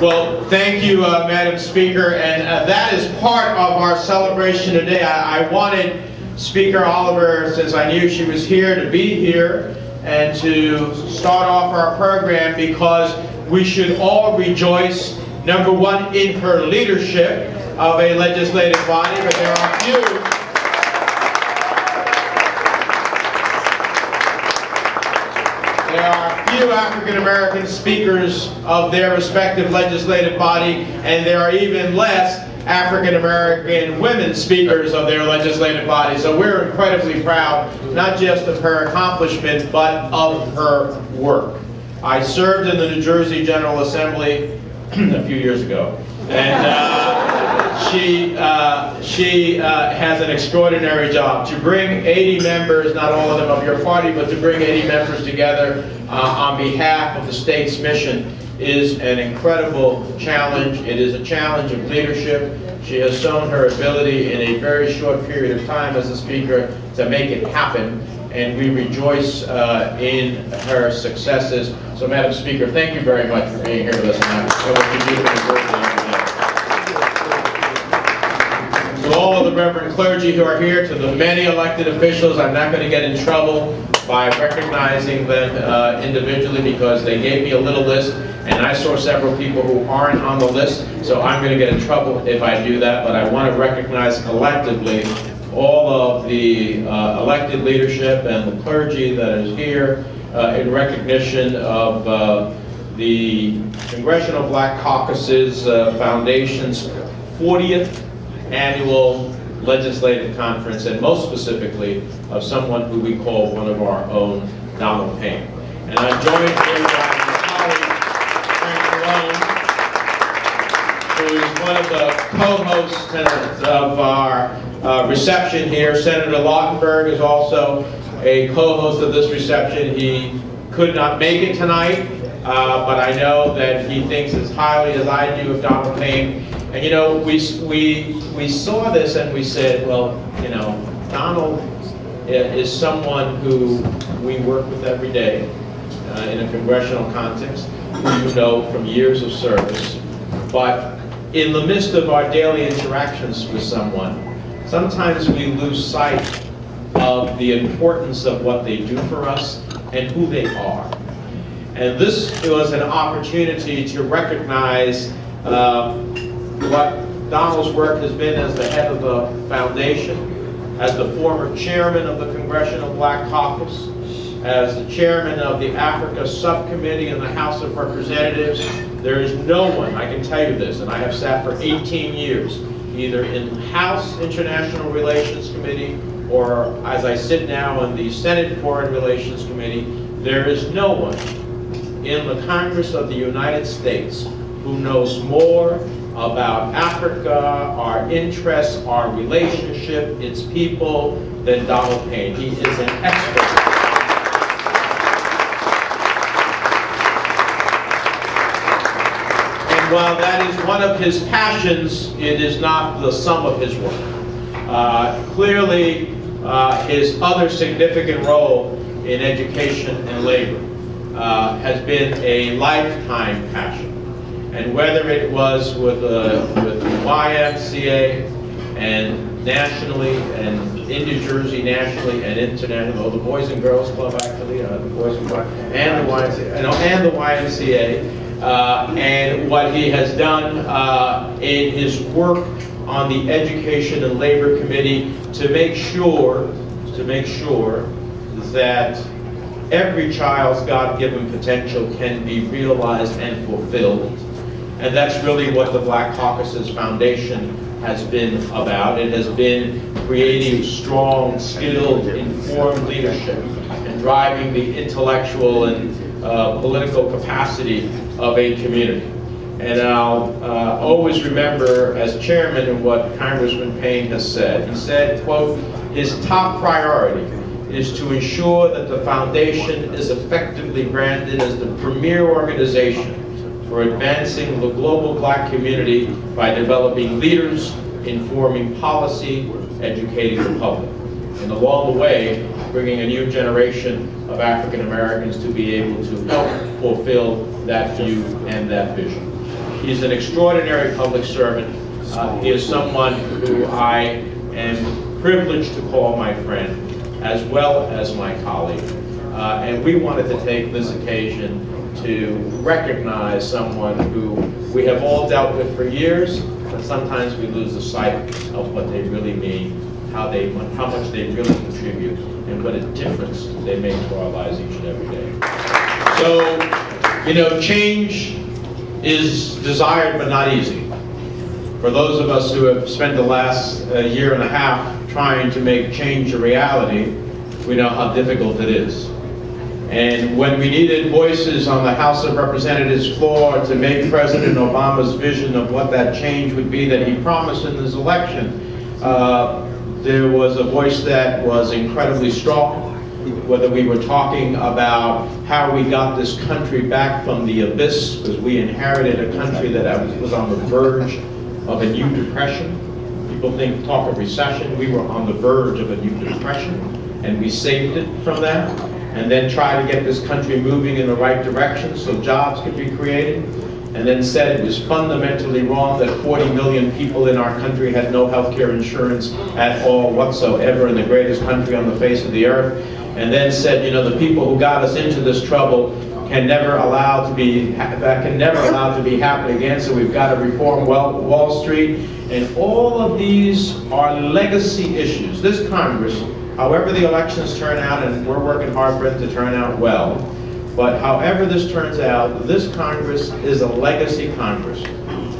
Well, thank you, Madam Speaker, and that is part of our celebration today. I wanted Speaker Oliver, since I knew she was here, to be here and to start off our program, because we should all rejoice, number one, in her leadership of a legislative body, but there are few African-American speakers of their respective legislative body, and there are even less African-American women speakers of their legislative body. So we're incredibly proud, not just of her accomplishment, but of her work. I served in the New Jersey General Assembly a few years ago, and she has an extraordinary job to bring 80 members, not all of them of your party, but to bring 80 members together on behalf of the state's mission is an incredible challenge. It is a challenge of leadership. She has shown her ability in a very short period of time as a speaker to make it happen, and we rejoice in her successes. So, Madam Speaker, thank you very much for being here with us tonight. To all of the Reverend clergy who are here, to the many elected officials, I'm not going to get in trouble by recognizing them individually, because they gave me a little list, and I saw several people who aren't on the list, so I'm going to get in trouble if I do that. But I want to recognize collectively all of the elected leadership and the clergy that is here in recognition of the Congressional Black Caucus's Foundation's 40th annual legislative conference, and most specifically of someone who we call one of our own, Donald Payne. And I'm joined here by my colleague, Frank Malone, who is one of the co-hosts of our reception here. Senator Lautenberg is also a co-host of this reception. He could not make it tonight, but I know that he thinks as highly as I do of Donald Payne. And you know, we saw this and we said, well, you know, Donald is someone who we work with every day in a congressional context, who you know from years of service. But in the midst of our daily interactions with someone, sometimes we lose sight of the importance of what they do for us and who they are. And this was an opportunity to recognize what Donald's work has been as the head of the foundation, as the former chairman of the Congressional Black Caucus, as the chairman of the Africa Subcommittee in the House of Representatives. There is no one, I can tell you this, and I have sat for 18 years, either in the House International Relations Committee or as I sit now in the Senate Foreign Relations Committee, there is no one in the Congress of the United States who knows more about Africa, our interests, our relationship, its people, than Donald Payne. He is an expert. And while that is one of his passions, it is not the sum of his work. Clearly, his other significant role in education and labor has been a lifetime passion. And whether it was with the YMCA and nationally, and in New Jersey nationally and internationally, the Boys and Girls Club actually, the Boys and Girls, and the YMCA, and what he has done in his work on the Education and Labor Committee to make sure that every child's God-given potential can be realized and fulfilled. And that's really what the Black Caucus's Foundation has been about. It has been creating strong, skilled, informed leadership and driving the intellectual and political capacity of a community. And I'll always remember as chairman of what Congressman Payne has said. He said, quote, his top priority is to ensure that the foundation is effectively branded as the premier organization for advancing the global black community by developing leaders, informing policy, educating the public, and along the way, bringing a new generation of African Americans to be able to help fulfill that view and that vision. He's an extraordinary public servant. He is someone who I am privileged to call my friend, as well as my colleague. And we wanted to take this occasion to recognize someone who we have all dealt with for years, but sometimes we lose the sight of what they really mean, how much they really contribute, and what a difference they make to our lives each and every day. So, you know, change is desired but not easy. For those of us who have spent the last year and a half trying to make change a reality, we know how difficult it is. And when we needed voices on the House of Representatives floor to make President Obama's vision of what that change would be that he promised in his election, there was a voice that was incredibly strong. Whether we were talking about how we got this country back from the abyss, because we inherited a country that was on the verge of a new depression. People talk of recession. We were on the verge of a new depression, and we saved it from that, and then try to get this country moving in the right direction so jobs could be created, and then said it was fundamentally wrong that 40 million people in our country had no health care insurance at all whatsoever in the greatest country on the face of the earth, and then said, you know, the people who got us into this trouble can never allow to be happen again, so we've got to reform Wall Street. And all of these are legacy issues. This Congress, however the elections turn out, and we're working hard for it to turn out well, but however this turns out, this Congress is a legacy Congress.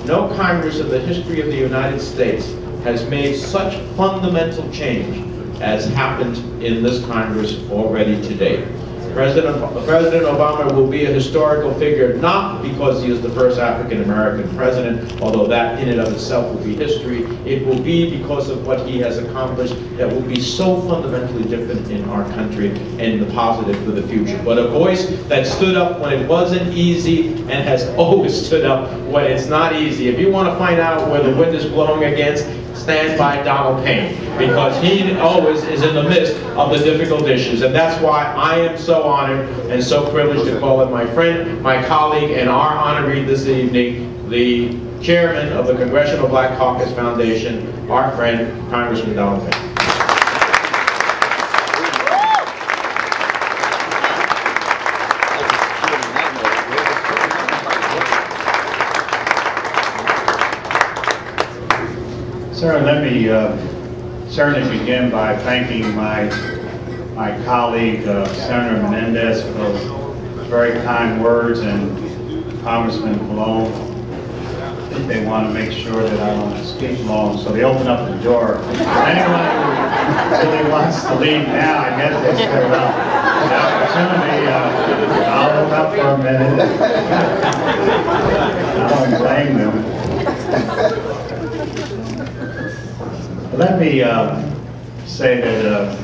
No Congress in the history of the United States has made such fundamental change as happened in this Congress already to date. President Obama will be a historical figure, not because he is the first African-American president, although that in and of itself will be history. It will be because of what he has accomplished that will be so fundamentally different in our country and the positive for the future. But a voice that stood up when it wasn't easy and has always stood up when it's not easy. If you want to find out where the wind is blowing against, stand by Donald Payne, because he always is in the midst of the difficult issues. And that's why I am so honored and so privileged to call it my friend, my colleague, and our honoree this evening, the chairman of the Congressional Black Caucus Foundation, our friend, Congressman Donald Payne. Sir, let me certainly begin by thanking my colleague, Senator Menendez, for those very kind words, and Congressman Payne. I think they want to make sure that I don't speak long, so they open up the door. Anyone who really wants to leave now, I guess they still have the opportunity. I'll look up for a minute. I don't blame them. Let me say that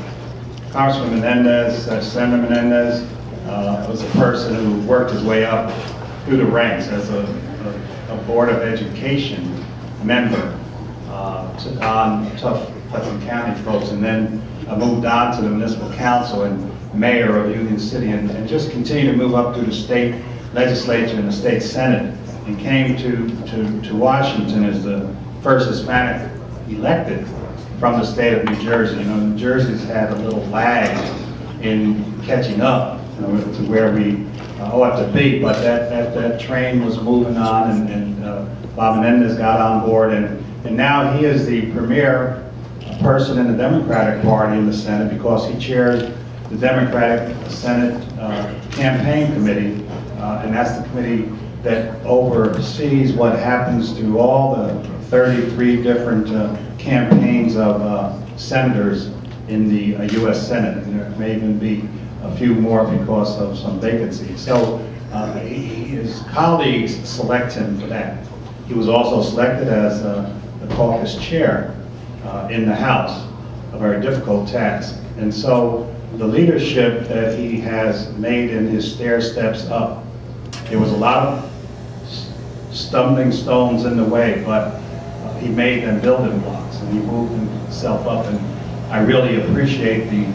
Congressman Menendez, Senator Menendez, was a person who worked his way up through the ranks as a Board of Education member, took on tough Hudson County folks, and then moved on to the Municipal Council and Mayor of Union City, and just continued to move up through the state legislature and the state Senate, and came to Washington as the first Hispanic elected from the state of New Jersey. You know, New Jersey's had a little lag in catching up, you know, to where we ought to be, but that train was moving on, and Bob Menendez got on board, and now he is the premier person in the Democratic Party in the Senate, because he chairs the Democratic Senate Campaign Committee, and that's the committee that oversees what happens to all the 33 different campaigns of senators in the U.S. Senate, and there may even be a few more because of some vacancies. So his colleagues select him for that. He was also selected as the caucus chair in the House, a very difficult task. And so the leadership that he has made in his stair steps up, there was a lot of stumbling stones in the way, but he made them building blocks, and he moved himself up, and I really appreciate the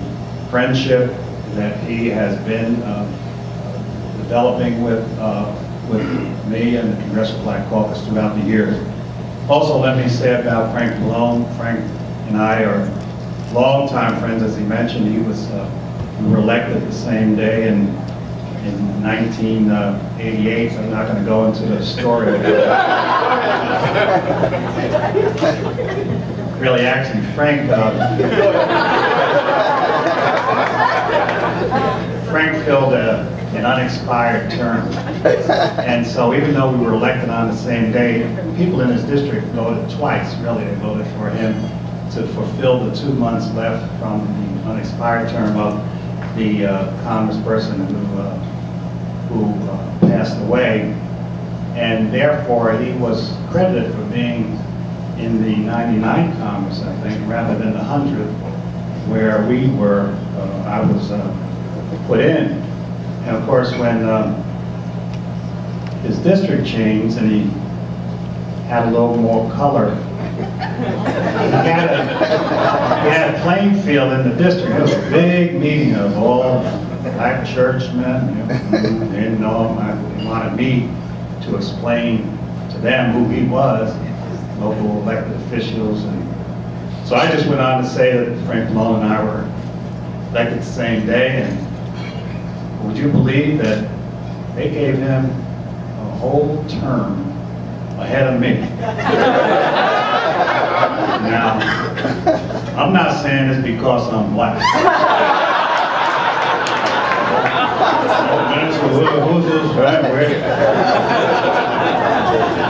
friendship that he has been developing with with me and the Congressional Black Caucus throughout the years. Also, let me say about Frank Pallone. Frank and I are longtime friends, as he mentioned. We were elected the same day in 1988. I'm not going to go into the story of it. Really, actually, Frank filled an unexpired term. And so even though we were elected on the same day, people in his district voted twice, really. They voted for him to fulfill the 2 months left from the unexpired term of the congressperson who passed away. And therefore, he was credited for being in the 99 Congress, I think, rather than the 100, where we were, I was put in. And of course, when his district changed and he had a little more color, he had a playing field in the district. It was a big meeting of all black churchmen. They didn't know him. They wanted me to explain to them who he was, local elected officials. And so I just went on to say that Frank Pallone and I were elected the same day, and would you believe that they gave him a whole term ahead of me? Now, I'm not saying this because I'm black. Who's this?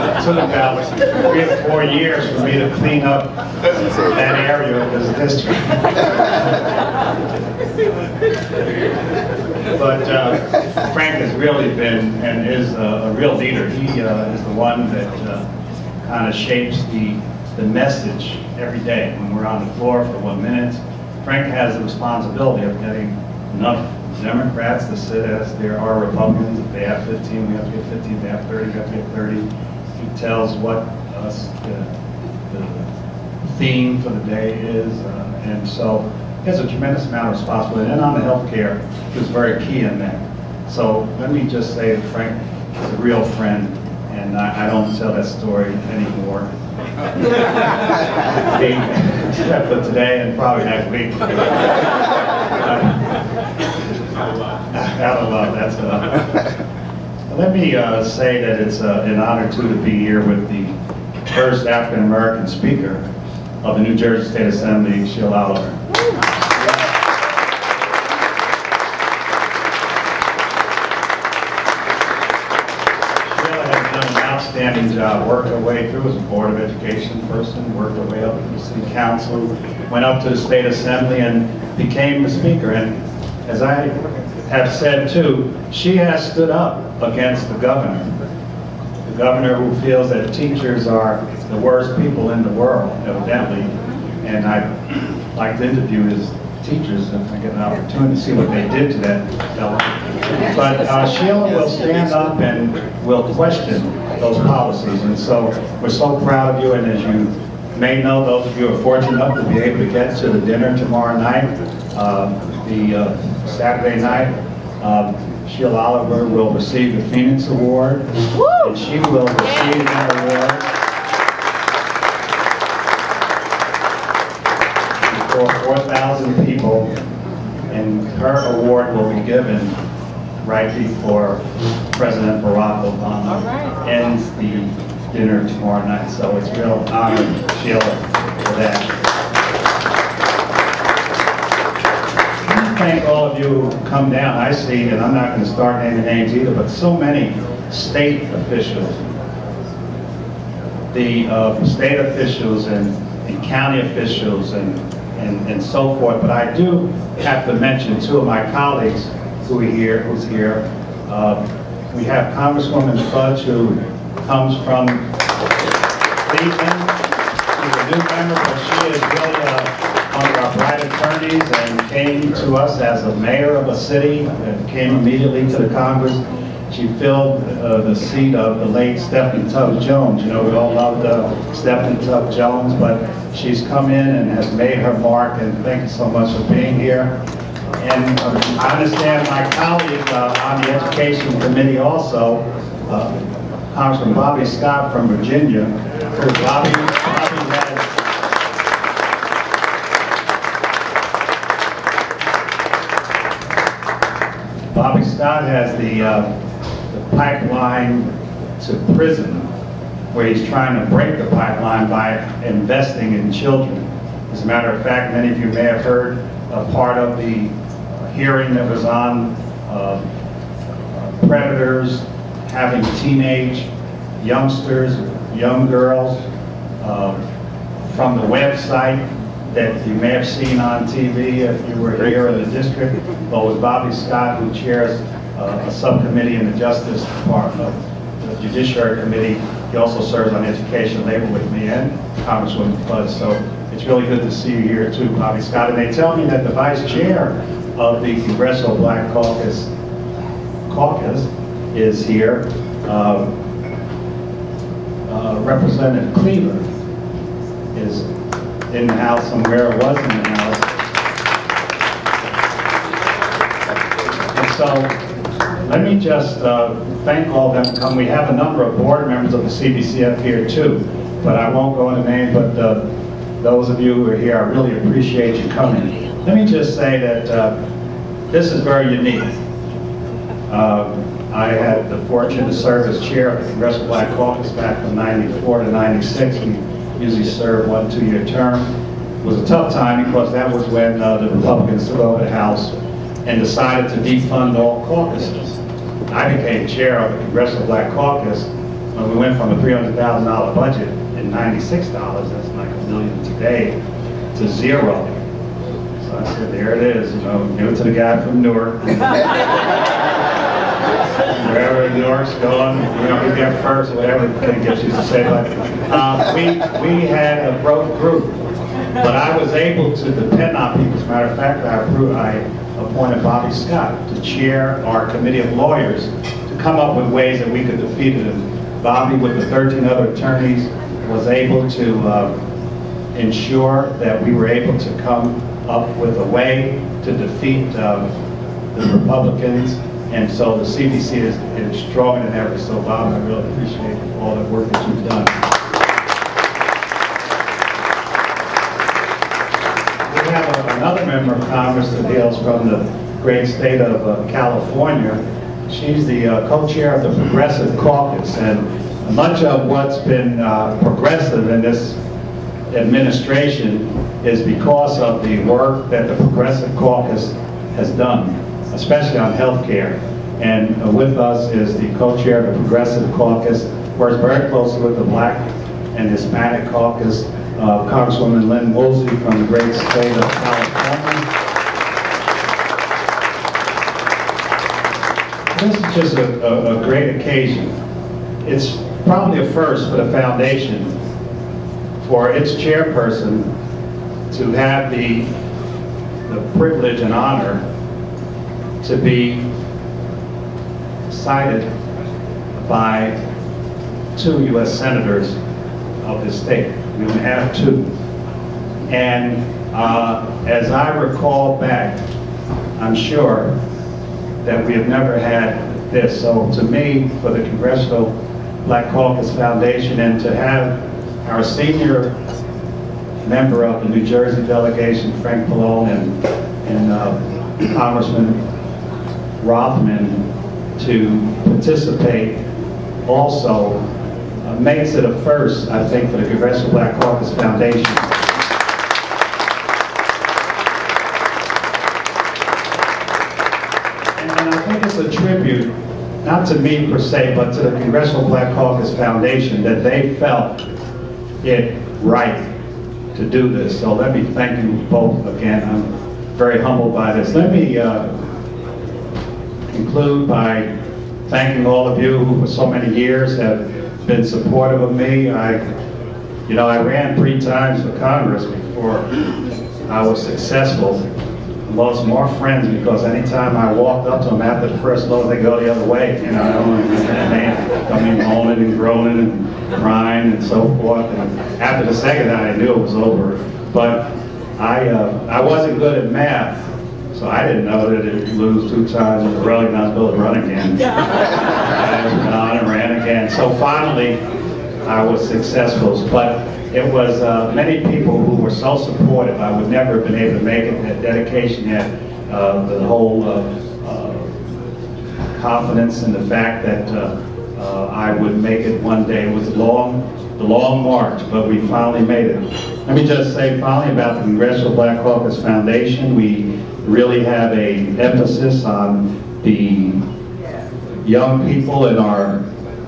It took about 3 or 4 years for me to clean up that area of his district. But Frank has really been and is a real leader. He is the one that kind of shapes the message every day when we're on the floor for 1 minute. Frank has the responsibility of getting enough Democrats to sit as there are Republicans. If they have 15, we have to get 15. If they have 30, we have to get 30. He tells what the theme for the day is, and so he has a tremendous amount of responsibility. And on the health care, he was very key in that. So let me just say that Frank is a real friend, and I don't tell that story anymore. Except for today and probably next week. Out of love, that's enough. Let me say that it's an honor too to be here with the first African American Speaker of the New Jersey State Assembly, Sheila Oliver. Sheila has done an outstanding job, worked her way through as a Board of Education person, worked her way up to the City Council, went up to the State Assembly and became the Speaker. And as I have said too, she has stood up against the governor who feels that teachers are the worst people in the world, evidently. And I'd like to interview his teachers if I get an opportunity to see what they did to that fellow. But Sheila will stand up and will question those policies. And so we're so proud of you. And as you may know, those of you who are fortunate enough to be able to get to the dinner tomorrow night, Saturday night, Sheila Oliver will receive the Phoenix Award. Woo! And she will receive that award for 4,000 people, and her award will be given right before President Barack Obama ends the dinner tomorrow night. So it's a real honor, Sheila, for that. Thank all of you who come down. I see, and I'm not going to start naming names either, but so many state officials, the state officials and county officials and so forth. But I do have to mention 2 of my colleagues who's here. We have Congresswoman Fudge, who comes from Cleveland. She's a new member, but she is really one of our bright attorneys and came to us as a mayor of a city and came immediately to the Congress. She filled the seat of the late Stephanie Tubbs Jones. You know, we all loved Stephanie Tubbs Jones, but she's come in and has made her mark, and thank you so much for being here. And I understand my colleague on the Education Committee also Congressman Bobby Scott from Virginia. Bobby Scott has the pipeline to prison, where he's trying to break the pipeline by investing in children. As a matter of fact, many of you may have heard a part of the hearing that was on predators having teenage youngsters, young girls, from the website that you may have seen on TV if you were here in the district. Well, it was Bobby Scott, who chairs a subcommittee in the Justice Department, the Judiciary Committee. He also serves on Education and Labor with me and Congresswoman Flood. So it's really good to see you here too, Bobby Scott. And they tell me that the vice chair of the Congressional Black Caucus is here. Representative Cleaver is in the house somewhere, or was in the house. And so let me just thank all of them for coming. We have a number of board members of the CBCF here too, but I won't go into names, but those of you who are here, I really appreciate you coming. Let me just say that this is very unique. I had the fortune to serve as chair of the Congressional Black Caucus back from '94 to '96. We usually serve 1 2-year term. It was a tough time because that was when the Republicans took over the House and decided to defund all caucuses. I became chair of the Congressional Black Caucus when we went from a $300,000 budget in '96, that's like $1 million today, to 0. So I said, there it is, you know, give it to the guy from Newark. Wherever Newark's going, you know, he'll get first, whatever thing gets used to say. But we had a broke group, but I was able to depend on people. As a matter of fact, I appointed Bobby Scott to chair our committee of lawyers to come up with ways that we could defeat it. And Bobby, with the 13 other attorneys, was able to ensure that we were able to come up with a way to defeat the Republicans. And so the CBC is stronger than ever. So Bob, I really appreciate all the work that you've done. We have another member of Congress that hails from the great state of California. She's the co-chair of the Progressive Caucus. And much of what's been progressive in this administration is because of the work that the Progressive Caucus has done, especially on health care. And with us is the co-chair of the Progressive Caucus, works very closely with the Black and Hispanic Caucus, Congresswoman Lynn Woolsey from the great state of California. This is just a great occasion. It's probably a first for the foundation, for its chairperson to have the privilege and honor to be cited by 2 U.S. senators of this state. We only have 2. And as I recall back, I'm sure that we have never had this. So to me, for the Congressional Black Caucus Foundation, and to have our senior member of the New Jersey delegation, Frank Pallone, and Congressman Rothman to participate also makes it a first, I think, for the Congressional Black Caucus Foundation. And I think it's a tribute, not to me per se, but to the Congressional Black Caucus Foundation, that they felt it right to do this. So let me thank you both again. I'm very humbled by this. Let me conclude by thanking all of you who for so many years have been supportive of me. I ran 3 times for Congress before I was successful. I lost more friends because anytime I walked up to them after the first vote, they go the other way. You know, I mean, moaning and groaning and crying and so forth. And after the second night, I knew it was over. But I wasn't good at math, So I didn't know that if you lose 2 times in a row, you're not supposed to run again. I went on and ran again. So finally, I was successful. But it was many people who were so supportive. I would never have been able to make it. That dedication had the whole confidence in the fact that I would make it one day. It was the long march, but we finally made it. Let me just say finally about the Congressional Black Caucus Foundation. We really have an emphasis on the young people in our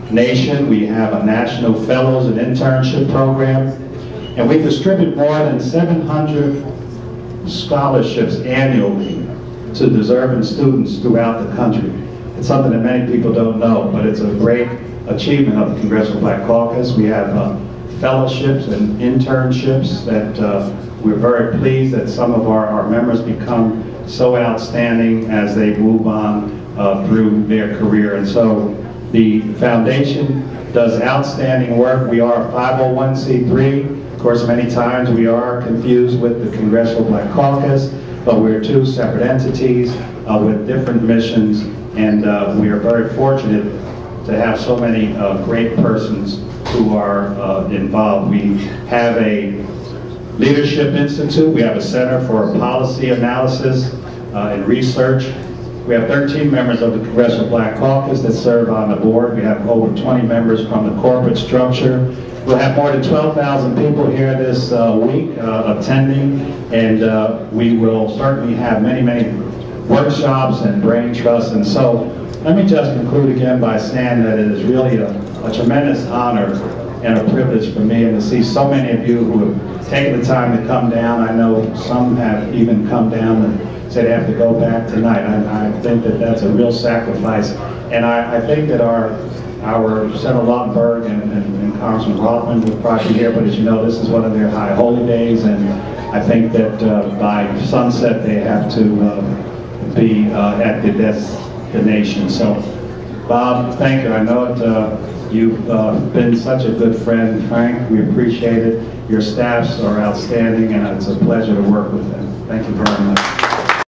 nation. We have a National Fellows and Internship Program, and we distribute more than 700 scholarships annually to deserving students throughout the country. It's something that many people don't know, but it's a great achievement of the Congressional Black Caucus. We have fellowships and internships that we're very pleased that some of our members become so outstanding as they move on through their career. And so the foundation does outstanding work. We are a 501c3. Of course, many times we are confused with the Congressional Black Caucus, but we're 2 separate entities with different missions, and we are very fortunate to have so many great persons who are involved. We have a Leadership Institute. We have a Center for Policy Analysis and Research. We have 13 members of the Congressional Black Caucus that serve on the board. We have over 20 members from the corporate structure. We'll have more than 12,000 people here this week attending, and we will certainly have many workshops and brain trusts. And so let me just conclude again by saying that it is really a tremendous honor and a privilege for me, and to see so many of you who have taken the time to come down. I know some have even come down and said they have to go back tonight. I think that that's a real sacrifice, and I think that our Senator Lautenberg and Congressman Rothman would probably be here, but as you know, this is one of their high holy days, and I think that by sunset they have to be at the destination. So, Bob, thank you. I know you've been such a good friend. Frank, we appreciate it. Your staffs are outstanding, and it's a pleasure to work with them. Thank you very much.